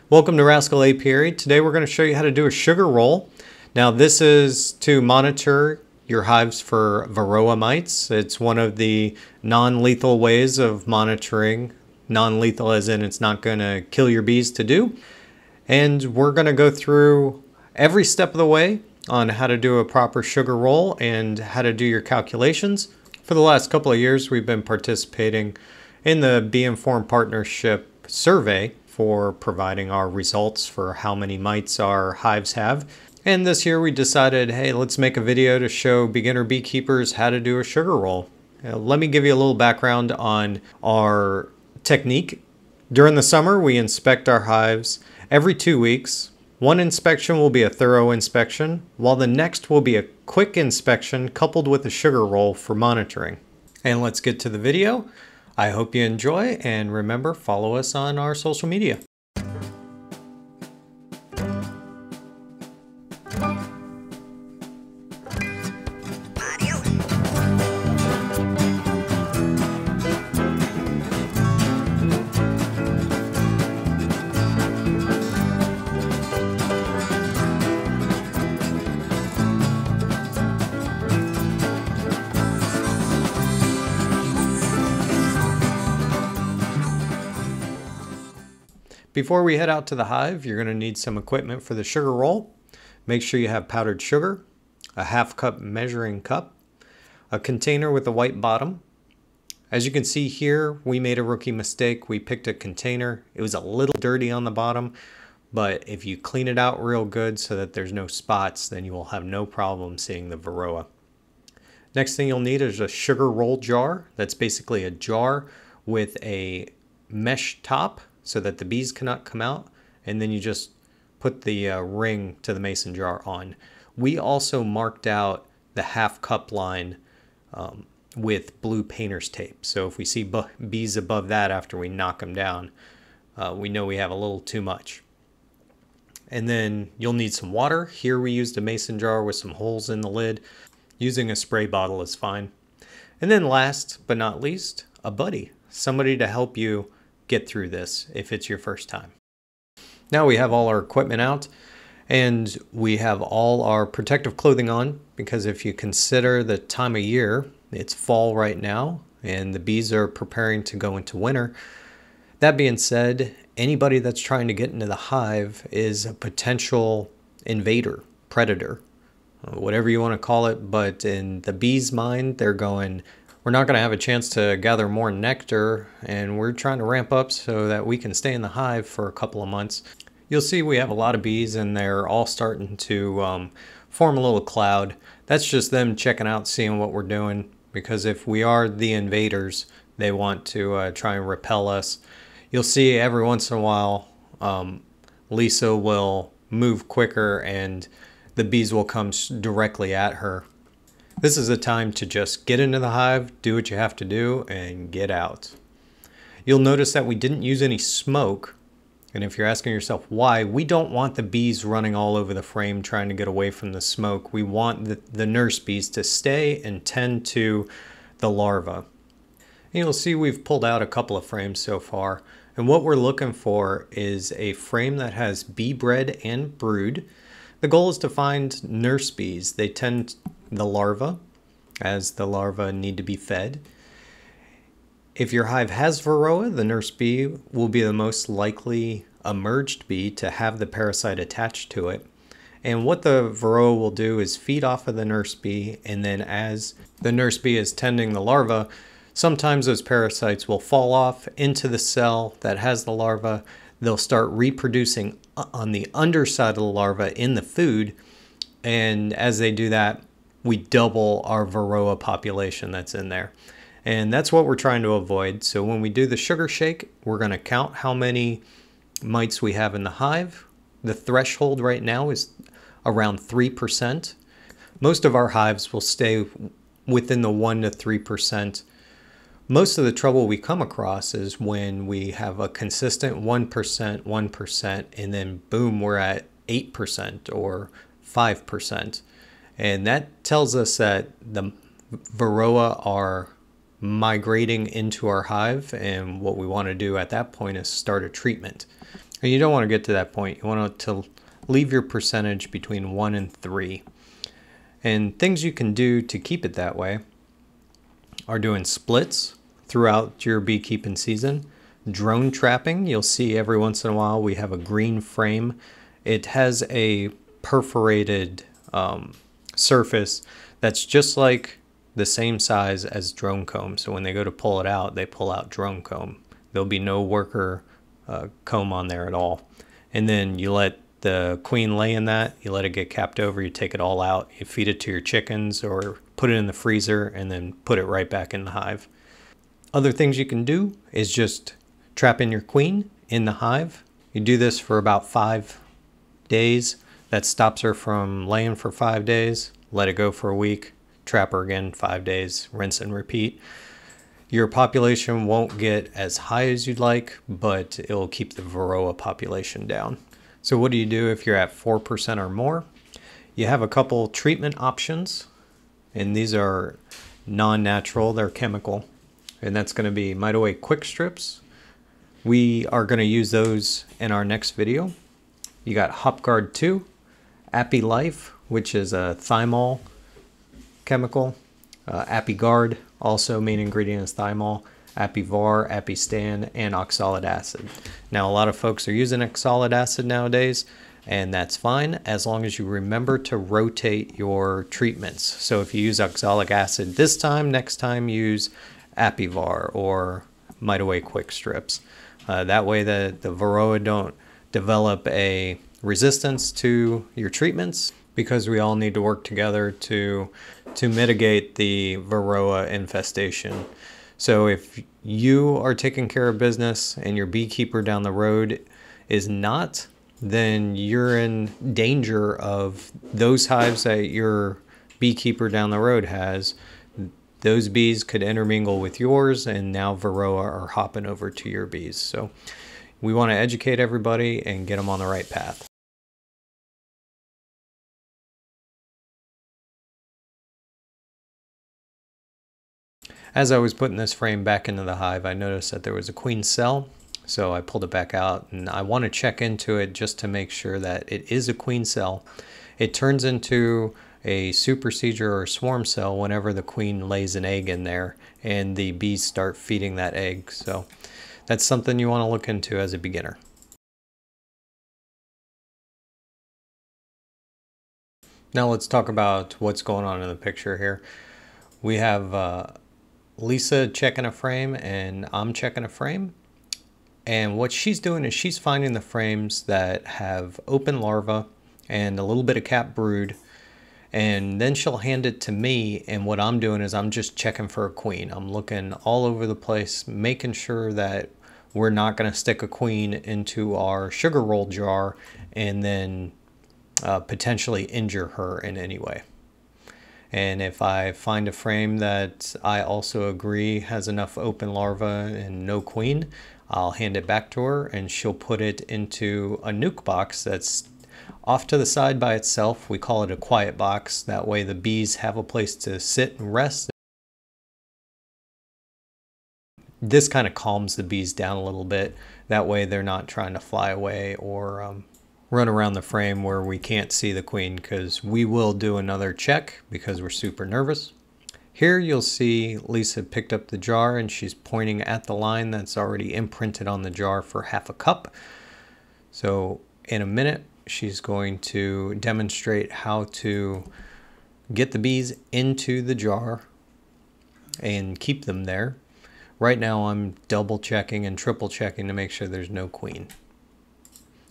Welcome to Rascal Apiary. Today we're going to show you how to do a sugar roll. Now this is to monitor your hives for varroa mites. It's one of the non-lethal ways of monitoring. Non-lethal as in it's not going to kill your bees to do. And we're going to go through every step of the way on how to do a proper sugar roll and how to do your calculations. For the last couple of years we've been participating in the Bee Informed Partnership survey for providing our results for how many mites our hives have. And this year we decided, hey, let's make a video to show beginner beekeepers how to do a sugar roll. Let me give you a little background on our technique. During the summer, we inspect our hives every 2 weeks. One inspection will be a thorough inspection, while the next will be a quick inspection coupled with a sugar roll for monitoring. And let's get to the video. I hope you enjoy, and remember, follow us on our social media. Before we head out to the hive, you're going to need some equipment for the sugar roll. Make sure you have powdered sugar, a half-cup measuring cup, a container with a white bottom. As you can see here, we made a rookie mistake. We picked a container. It was a little dirty on the bottom, but if you clean it out real good so that there's no spots, then you will have no problem seeing the varroa. Next thing you'll need is a sugar roll jar. That's basically a jar with a mesh top so that the bees cannot come out, and then you just put the ring to the mason jar on. We also marked out the half cup line with blue painter's tape. So if we see bees above that after we knock them down, we know we have a little too much. And then you'll need some water. Here we used a mason jar with some holes in the lid. Using a spray bottle is fine. And then last but not least, a buddy, somebody to help you get through this if it's your first time. Now we have all our equipment out and we have all our protective clothing on, because if you consider the time of year, it's fall right now and the bees are preparing to go into winter. That being said, anybody that's trying to get into the hive is a potential invader, predator, whatever you want to call it. But in the bees' mind, they're going, we're not going to have a chance to gather more nectar, and we're trying to ramp up so that we can stay in the hive for a couple of months. You'll see we have a lot of bees and they're all starting to form a little cloud. That's just them checking out, seeing what we're doing, because if we are the invaders, they want to try and repel us. You'll see every once in a while Lisa will move quicker and the bees will come directly at her. This is a time to just get into the hive, do what you have to do, and get out. You'll notice that we didn't use any smoke. And if you're asking yourself why, we don't want the bees running all over the frame trying to get away from the smoke. We want the nurse bees to stay and tend to the larvae. And you'll see we've pulled out a couple of frames so far. And what we're looking for is a frame that has bee bred and brood. The goal is to find nurse bees. They tend the larvae, as the larvae need to be fed. If your hive has varroa, the nurse bee will be the most likely emerged bee to have the parasite attached to it. And what the varroa will do is feed off of the nurse bee, and then as the nurse bee is tending the larva, sometimes those parasites will fall off into the cell that has the larva. They'll start reproducing on the underside of the larva in the food, and as they do that, we double our varroa population that's in there. And that's what we're trying to avoid. So when we do the sugar shake, we're going to count how many mites we have in the hive. The threshold right now is around 3%. Most of our hives will stay within the 1 to 3%. Most of the trouble we come across is when we have a consistent 1%, 1%, and then boom, we're at 8% or 5%. And that tells us that the varroa are migrating into our hive, and what we want to do at that point is start a treatment. And you don't want to get to that point. You want to leave your percentage between 1 and 3. And things you can do to keep it that way are doing splits throughout your beekeeping season. Drone trapping, you'll see every once in a while we have a green frame. It has a perforated surface that's just like the same size as drone comb. So when they go to pull it out, they pull out drone comb. There'll be no worker comb on there at all. And then you let the queen lay in that, you let it get capped over, you take it all out, you feed it to your chickens or put it in the freezer and then put it right back in the hive. Other things you can do is just trap in your queen in the hive. You do this for about 5 days. That stops her from laying for 5 days. Let it go for a week. Trap her again 5 days. Rinse and repeat. Your population won't get as high as you'd like, but it'll keep the Varroa population down. So what do you do if you're at 4% or more? You have a couple treatment options, and these are non-natural, they're chemical. And that's going to be Mite-O-Wake Quick Strips. We are going to use those in our next video. You got HopGuard 2, Appy Life, which is a thymol chemical, AppyGuard, also main ingredient is thymol, AppyVar, AppyStan, and oxalic acid. Now a lot of folks are using oxalic acid nowadays, and that's fine as long as you remember to rotate your treatments. So if you use oxalic acid this time, next time use AppyVar or Mite-O-Wake Quick Strips. That way the Varroa don't develop a resistance to your treatments, because we all need to work together to mitigate the Varroa infestation. So if you are taking care of business and your beekeeper down the road is not, then you're in danger of those hives that your beekeeper down the road has. Those bees could intermingle with yours, and now Varroa are hopping over to your bees. So we want to educate everybody and get them on the right path. As I was putting this frame back into the hive, I noticed that there was a queen cell, so I pulled it back out, and I want to check into it just to make sure that it is a queen cell. It turns into a supersedure or swarm cell whenever the queen lays an egg in there and the bees start feeding that egg. So that's something you want to look into as a beginner. Now let's talk about what's going on in the picture here. We have Lisa checking a frame and I'm checking a frame. And what she's doing is she's finding the frames that have open larvae and a little bit of capped brood. And then she'll hand it to me, and what I'm doing is I'm just checking for a queen. I'm looking all over the place, making sure that we're not going to stick a queen into our sugar roll jar and then potentially injure her in any way. And if I find a frame that I also agree has enough open larvae and no queen, I'll hand it back to her and she'll put it into a nuke box that's off to the side by itself. We call it a quiet box. That way the bees have a place to sit and rest. This kind of calms the bees down a little bit. That way they're not trying to fly away or run around the frame where we can't see the queen, because we will do another check because we're super nervous. Here you'll see Lisa picked up the jar and she's pointing at the line that's already imprinted on the jar for half a cup. So in a minute she's going to demonstrate how to get the bees into the jar and keep them there. Right now I'm double checking and triple checking to make sure there's no queen.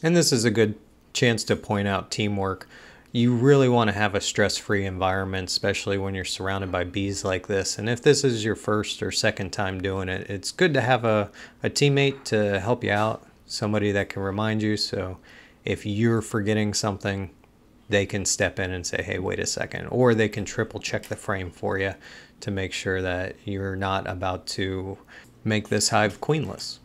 And this is a good chance to point out teamwork. You really want to have a stress-free environment, especially when you're surrounded by bees like this. And if this is your first or second time doing it, it's good to have a teammate to help you out, somebody that can remind you. So if you're forgetting something, they can step in and say, hey, wait a second. Or they can triple check the frame for you to make sure that you're not about to make this hive queenless.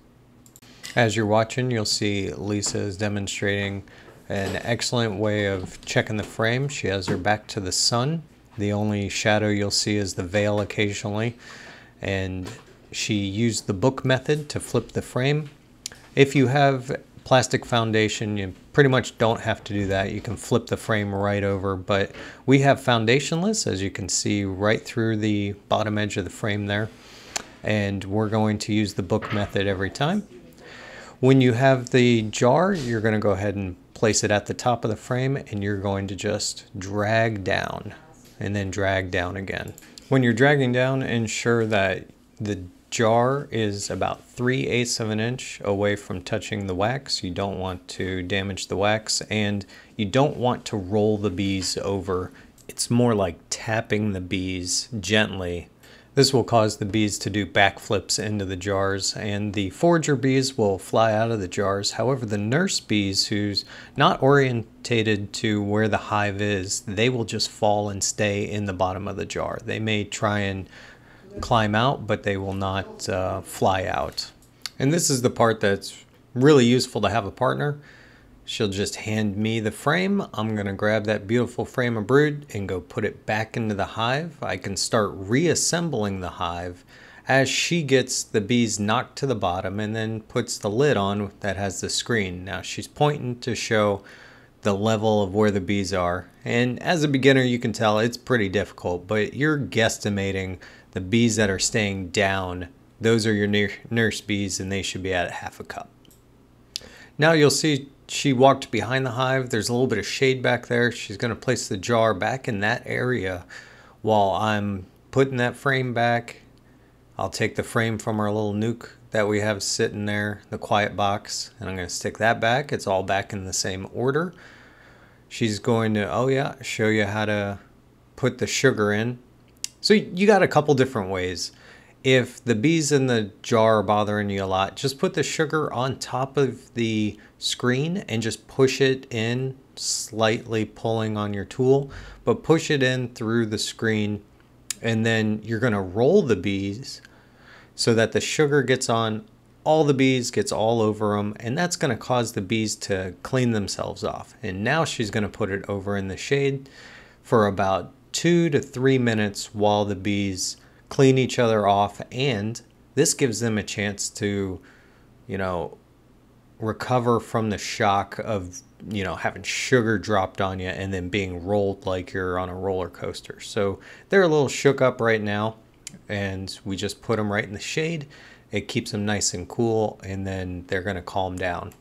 As you're watching, you'll see Lisa is demonstrating an excellent way of checking the frame. She has her back to the sun. The only shadow you'll see is the veil occasionally. And she used the book method to flip the frame. If you have plastic foundation, you pretty much don't have to do that. You can flip the frame right over, but we have foundationless, as you can see right through the bottom edge of the frame there. And we're going to use the book method every time. When you have the jar, you're going to go ahead and place it at the top of the frame, and you're going to just drag down and then drag down again. When you're dragging down, ensure that the jar is about 3/8 of an inch away from touching the wax. You don't want to damage the wax, and you don't want to roll the bees over. It's more like tapping the bees gently. This will cause the bees to do backflips into the jars, and the forager bees will fly out of the jars. However, the nurse bees, who's not orientated to where the hive is, they will just fall and stay in the bottom of the jar. They may try and climb out, but they will not fly out. And this is the part that's really useful to have a partner. She'll just hand me the frame. I'm going to grab that beautiful frame of brood and go put it back into the hive. I can start reassembling the hive as she gets the bees knocked to the bottom and then puts the lid on that has the screen. Now she's pointing to show the level of where the bees are. And as a beginner, you can tell it's pretty difficult, but you're guesstimating the bees that are staying down. Those are your nurse bees, and they should be at 1/2 cup. Now you'll see she walked behind the hive. There's a little bit of shade back there. She's going to place the jar back in that area while I'm putting that frame back. I'll take the frame from our little nuke that we have sitting there, the quiet box, and I'm going to stick that back. It's all back in the same order. She's going to, show you how to put the sugar in. So you got a couple different ways. If the bees in the jar are bothering you a lot, just put the sugar on top of the screen and just push it in, slightly pulling on your tool, but push it in through the screen, and then you're going to roll the bees so that the sugar gets on all the bees, gets all over them, and that's going to cause the bees to clean themselves off. And now she's going to put it over in the shade for about 2 to 3 minutes while the bees clean each other off, and this gives them a chance to, recover from the shock of, having sugar dropped on you and then being rolled like you're on a roller coaster. So they're a little shook up right now, and we just put them right in the shade. It keeps them nice and cool, and then they're going to calm down.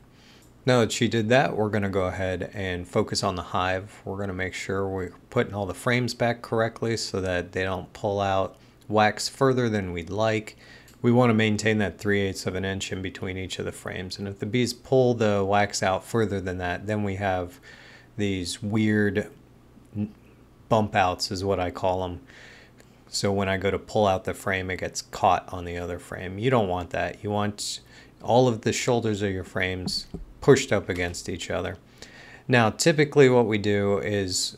Now that she did that, we're going to go ahead and focus on the hive. We're going to make sure we're putting all the frames back correctly so that they don't pull out wax further than we'd like. We want to maintain that 3/8 of an inch in between each of the frames. And if the bees pull the wax out further than that, then we have these weird bump outs, is what I call them. So when I go to pull out the frame, it gets caught on the other frame. You don't want that. You want all of the shoulders of your frames pushed up against each other. Now, typically what we do is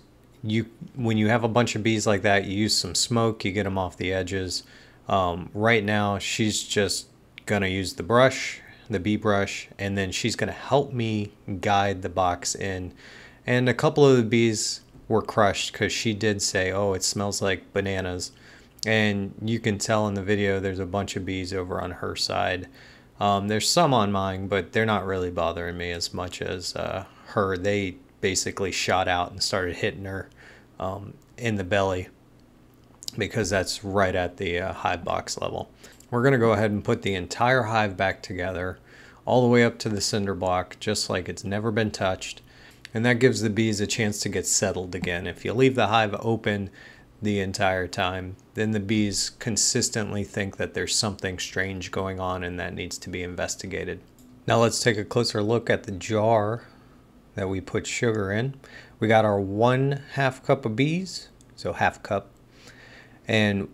when you have a bunch of bees like that, you use some smoke, you get them off the edges. Right now, she's just going to use the brush, the bee brush, and then she's going to help me guide the box in. And a couple of the bees were crushed because she did say, oh, it smells like bananas. And you can tell in the video there's a bunch of bees over on her side. There's some on mine, but they're not really bothering me as much as her. They basically shot out and started hitting her in the belly because that's right at the hive box level. We're going to go ahead and put the entire hive back together all the way up to the cinder block, just like it's never been touched. And that gives the bees a chance to get settled again. If you leave the hive open the entire time, then the bees consistently think that there's something strange going on and that needs to be investigated. Now let's take a closer look at the jar that we put sugar in. We got our 1/2 cup of bees, so 1/2 cup. And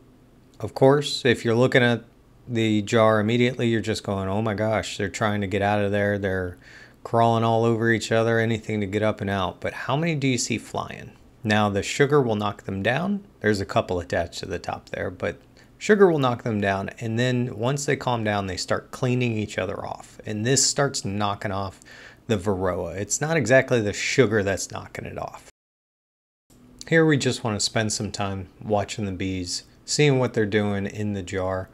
of course, if you're looking at the jar immediately, you're just going, oh my gosh, they're trying to get out of there. They're crawling all over each other, anything to get up and out. But how many do you see flying? Now the sugar will knock them down. There's a couple attached to the top there, but sugar will knock them down. And then once they calm down, they start cleaning each other off. And this starts knocking off the varroa. It's not exactly the sugar that's knocking it off. Here we just want to spend some time watching the bees, seeing what they're doing in the jar.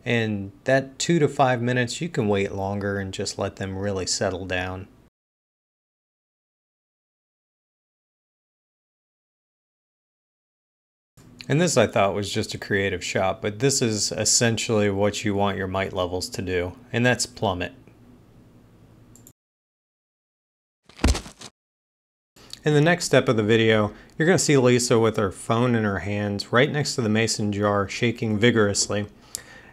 And that 2 to 5 minutes, you can wait longer and just let them really settle down. And this I thought was just a creative shot, but this is essentially what you want your mite levels to do, and that's plummet. In the next step of the video, you're going to see Lisa with her phone in her hands right next to the mason jar, shaking vigorously.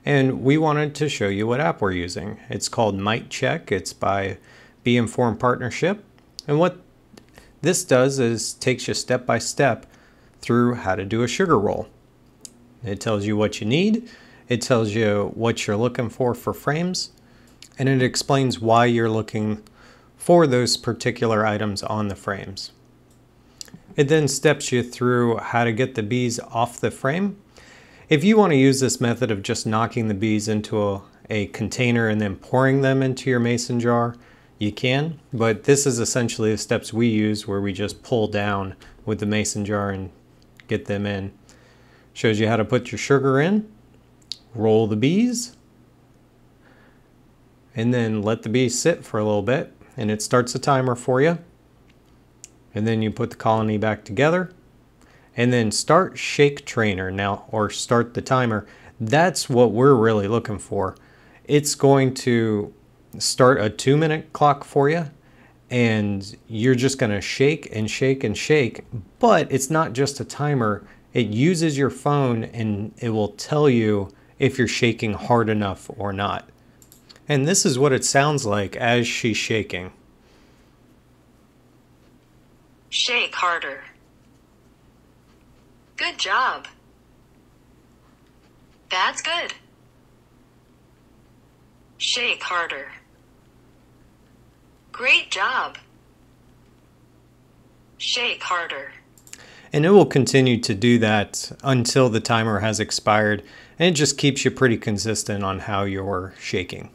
And we wanted to show you what app we're using. It's called Mite Check. It's by Be Informed Partnership. And what this does is takes you step by step through how to do a sugar roll. It tells you what you need, it tells you what you're looking for frames, and it explains why you're looking for those particular items on the frames. It then steps you through how to get the bees off the frame. If you want to use this method of just knocking the bees into a container and then pouring them into your mason jar, you can, but this is essentially the steps we use, where we just pull down with the mason jar and get them in. Shows you how to put your sugar in, roll the bees, and then let the bees sit for a little bit, and it starts a timer for you. And then you put the colony back together, and then start shake trainer now, or start the timer. That's what we're really looking for. It's going to start a 2-minute clock for you, and you're just going to shake and shake and shake. But it's not just a timer. It uses your phone, and it will tell you if you're shaking hard enough or not. And this is what it sounds like as she's shaking. Shake harder. Good job. That's good. Shake harder. Great job. Shake harder. And it will continue to do that until the timer has expired, and it just keeps you pretty consistent on how you're shaking.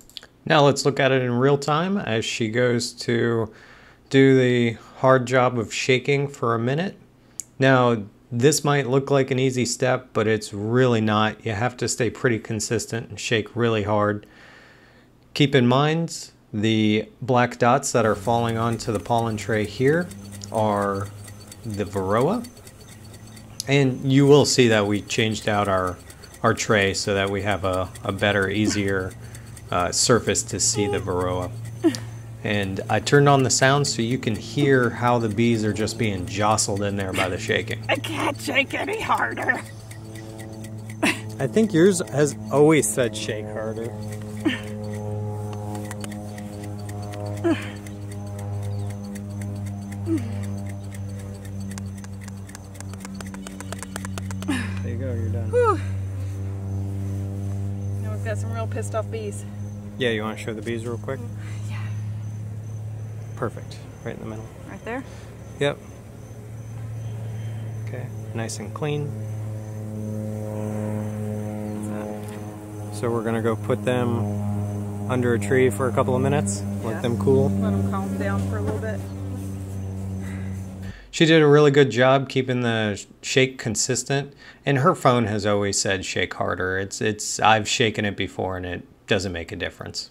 Now let's look at it in real time as she goes to do the hard job of shaking for a minute. Now this might look like an easy step, but it's really not. You have to stay pretty consistent and shake really hard. Keep in mind, the black dots that are falling onto the pollen tray here are the Varroa. And you will see that we changed out our tray so that we have a better, easier surface to see the Varroa. And I turned on the sound so you can hear how the bees are just being jostled in there by the shaking. I can't shake any harder. I think yours has always said shake harder. There you go, you're done. Whew. Now we've got some real pissed off bees. Yeah, you want to show the bees real quick? Yeah. Perfect. Right in the middle. Right there? Yep. Okay, nice and clean. So we're gonna go put them under a tree for a couple of minutes, let them cool. Let them calm down for a little bit. She did a really good job keeping the shake consistent, and her phone has always said shake harder. I've shaken it before and it doesn't make a difference.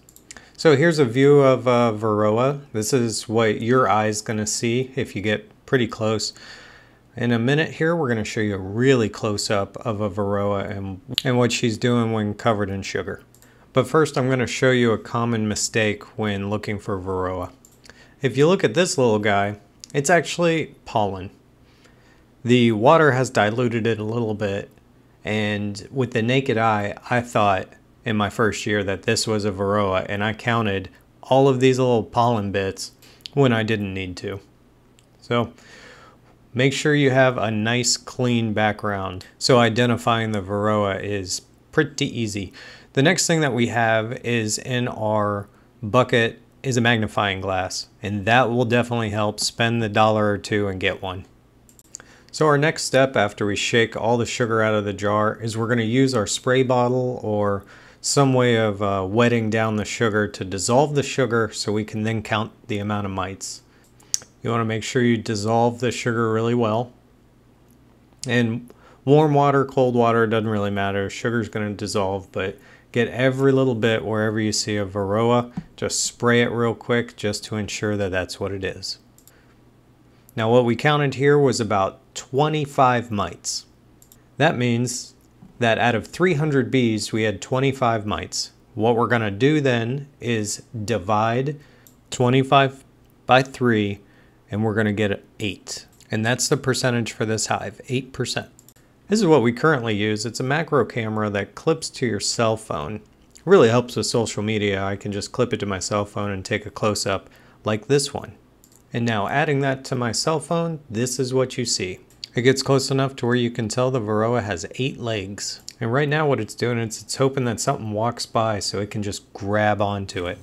So here's a view of Varroa. This is what your eye's gonna see if you get pretty close. In a minute here, we're gonna show you a really close up of a Varroa and what she's doing when covered in sugar. But first, I'm gonna show you a common mistake when looking for Varroa. If you look at this little guy, it's actually pollen. The water has diluted it a little bit, and with the naked eye, I thought in my first year that this was a Varroa, and I counted all of these little pollen bits when I didn't need to. So make sure you have a nice clean background. So identifying the Varroa is pretty easy. The next thing that we have is in our bucket is a magnifying glass, and that will definitely help. Spend the $1 or $2 and get one. So our next step after we shake all the sugar out of the jar is we're going to use our spray bottle or some way of wetting down the sugar to dissolve the sugar so we can then count the amount of mites. You want to make sure you dissolve the sugar really well. And warm water, cold water, doesn't really matter. Sugar's going to dissolve, but Get every little bit wherever you see a Varroa. Just spray it real quick just to ensure that that's what it is. Now what we counted here was about 25 mites. That means that out of 300 bees we had 25 mites. What we're going to do then is divide 25 by 3 and we're going to get 8. And that's the percentage for this hive, 8%. This is what we currently use. It's a macro camera that clips to your cell phone. It really helps with social media. I can just clip it to my cell phone and take a close-up like this one. And now adding that to my cell phone, this is what you see. It gets close enough to where you can tell the Varroa has 8 legs. And right now what it's doing is it's hoping that something walks by so it can just grab onto it.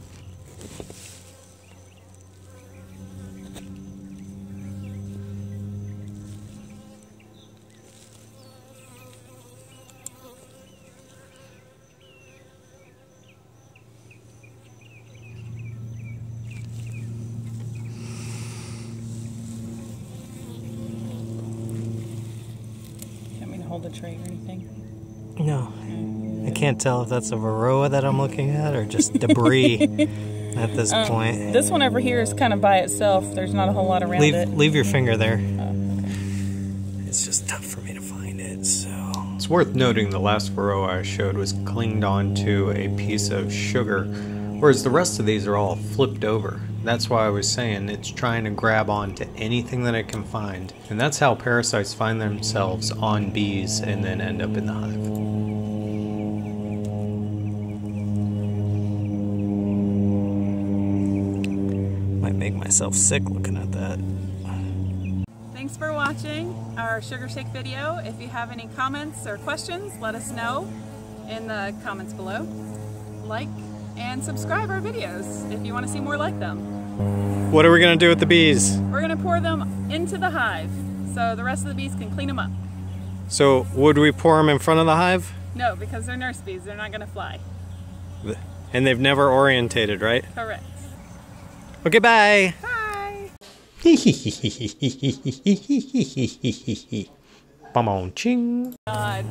Hold the tray or anything? No. I can't tell if that's a Varroa that I'm looking at or just debris at this point. This one over here is kind of by itself. There's not a whole lot around it. Leave your finger there. Oh, okay. It's just tough for me to find it, so... It's worth noting the last Varroa I showed was clinged onto a piece of sugar, whereas the rest of these are all flipped over. That's why I was saying it's trying to grab onto anything that it can find. And that's how parasites find themselves on bees and then end up in the hive. Might make myself sick looking at that. Thanks for watching our sugar shake video. If you have any comments or questions, let us know in the comments below. Like and subscribe our videos if you want to see more like them. What are we going to do with the bees? We're going to pour them into the hive so the rest of the bees can clean them up. So would we pour them in front of the hive? No, because they're nurse bees. They're not going to fly. And they've never orientated, right? Correct. Okay, bye! Bye! Bum on ching. God.